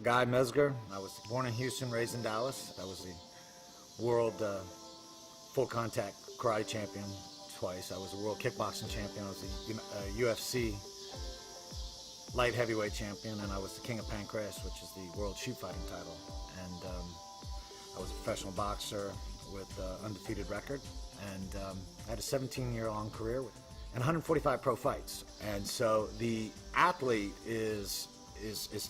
Guy Mezger. I was born in Houston, raised in Dallas. I was the world full contact karate champion twice. I was a world kickboxing champion. I was the UFC light heavyweight champion, and I was the king of pancreas, which is the world shoot fighting title. And I was a professional boxer with undefeated record, and I had a 17-year-long career and 145 pro fights. And so the athlete is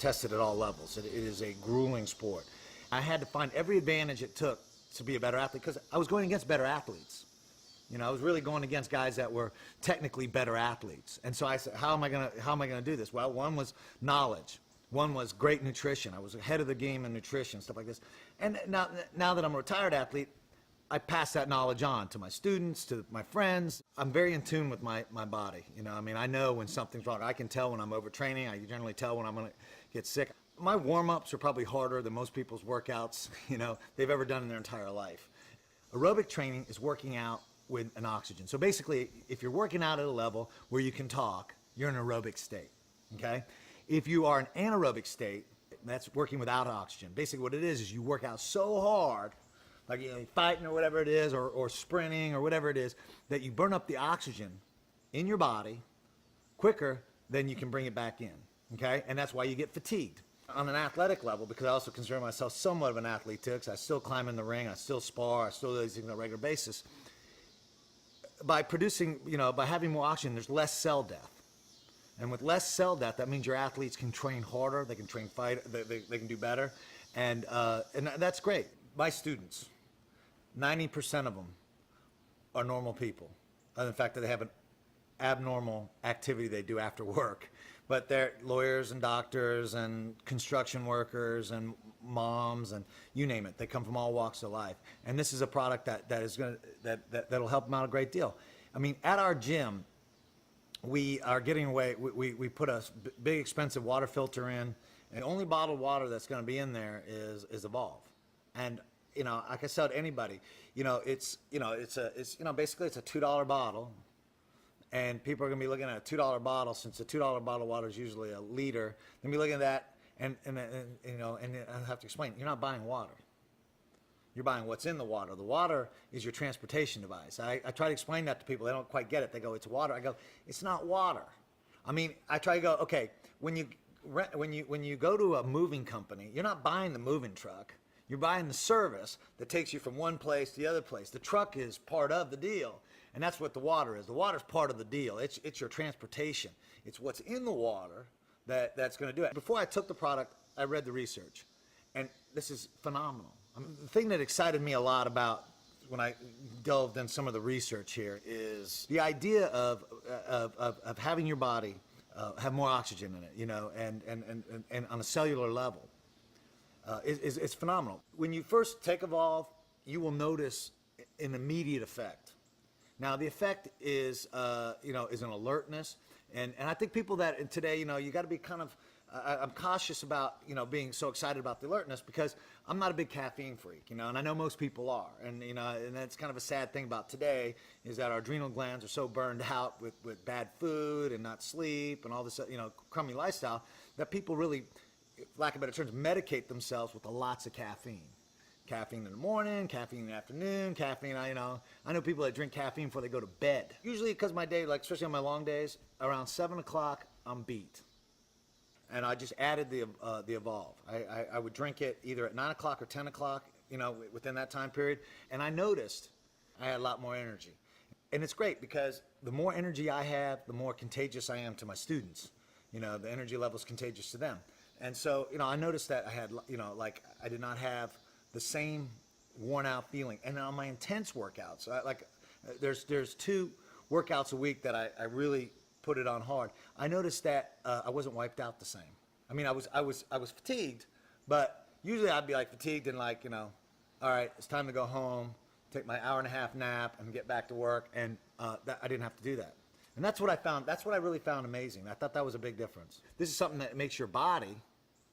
tested at all levels. It is a grueling sport. I had to find every advantage it took to be a better athlete because I was going against better athletes. You know, I was really going against guys that were technically better athletes. And so I said, how am I gonna do this? Well, one was knowledge. One was great nutrition. I was ahead of the game in nutrition, stuff like this. And now that I'm a retired athlete, I pass that knowledge on to my students, to my friends. I'm very in tune with my body. You know, I mean, I know when something's wrong. I can tell when I'm overtraining. I generally tell when I'm gonna get sick. My warm-ups are probably harder than most people's workouts, you know, they've ever done in their entire life. Aerobic training is working out with an oxygen. So basically, if you're working out at a level where you can talk, you're in an aerobic state, okay? If you are in an anaerobic state, that's working without oxygen. Basically what it is you work out so hard, like you know, fighting or whatever it is, or sprinting or whatever it is, that you burn up the oxygen in your body quicker than you can bring it back in, okay? And that's why you get fatigued. On an athletic level, because I also consider myself somewhat of an athlete too, because I still climb in the ring, I still spar, I still do these things on a regular basis. By producing, you know, by having more oxygen, there's less cell death. And with less cell death, that means your athletes can train harder, they can train they can do better, and that's great. My students, 90% of them are normal people. In fact, they have an abnormal activity they do after work. But they're lawyers and doctors and construction workers and moms and you name it. They come from all walks of life. And this is a product that'll help them out a great deal. I mean, at our gym, we are getting away. We put a big expensive water filter in, and the only bottled water that's going to be in there is Evolv. And you know, like I said to anybody, you know, it's basically it's a $2 bottle. And people are going to be looking at a $2 bottle, since a $2 bottle of water is usually a liter. They'll be looking at that, and you know, and I have to explain, you're not buying water. You're buying what's in the water. The water is your transportation device. I try to explain that to people. They don't quite get it. They go, it's water. I go, it's not water. I mean, I try to go, okay, when you go to a moving company, you're not buying the moving truck. You're buying the service that takes you from one place to the other place. The truck is part of the deal. And that's what the water is. The water's part of the deal. It's your transportation. It's what's in the water that's going to do it. Before I took the product, I read the research. And this is phenomenal. I mean, the thing that excited me a lot about when I delved in some of the research here is the idea of having your body have more oxygen in it, you know, and on a cellular level. It's phenomenal. When you first take Evolv, you will notice an immediate effect. Now the effect is, you know, is an alertness, and I think people that today, you know, you got to be kind of, I'm cautious about, you know, being so excited about the alertness because I'm not a big caffeine freak, you know, and I know most people are, and you know, and that's kind of a sad thing about today is that our adrenal glands are so burned out with bad food and not sleep and all this, you know, crummy lifestyle that people really, for lack of better terms, medicate themselves with lots of caffeine. Caffeine in the morning, caffeine in the afternoon, caffeine, you know. I know people that drink caffeine before they go to bed. Usually because my day, like especially on my long days, around 7 o'clock, I'm beat. And I just added the Evolv. I would drink it either at 9 o'clock or 10 o'clock, you know, within that time period. And I noticed I had a lot more energy. And it's great because the more energy I have, the more contagious I am to my students. You know, the energy level is contagious to them. And so, you know, I noticed that I had, you know, like I did not have the same worn out feeling. And on my intense workouts, there's 2 workouts a week that I really put it on hard. I noticed that I wasn't wiped out the same. I mean, I was fatigued, but usually I'd be like fatigued and like, you know, all right, it's time to go home, take my hour-and-a-half nap and get back to work. And I didn't have to do that. And that's what I found. That's what I really found amazing. I thought that was a big difference. This is something that makes your body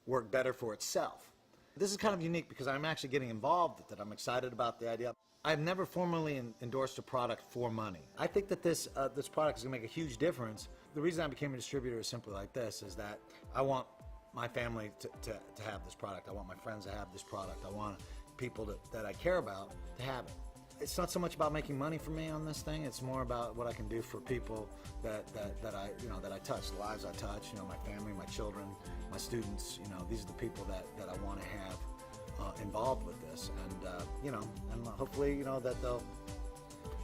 work better for itself. This is kind of unique because I'm actually getting involved with it. I'm excited about the idea. I've never formally endorsed a product for money. I think that this product is going to make a huge difference. The reason I became a distributor is simply like this, is that I want my family to have this product. I want my friends to have this product. I want people that I care about to have it. It's not so much about making money for me on this thing. It's more about what I can do for people that I touch, the lives I touch. You know, my family, my children, my students. You know, these are the people that I want to have involved with this, and and hopefully, that they'll,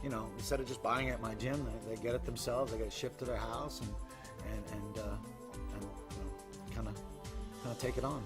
instead of just buying it at my gym, they get it themselves. They get it shipped to their house, and kind of take it on.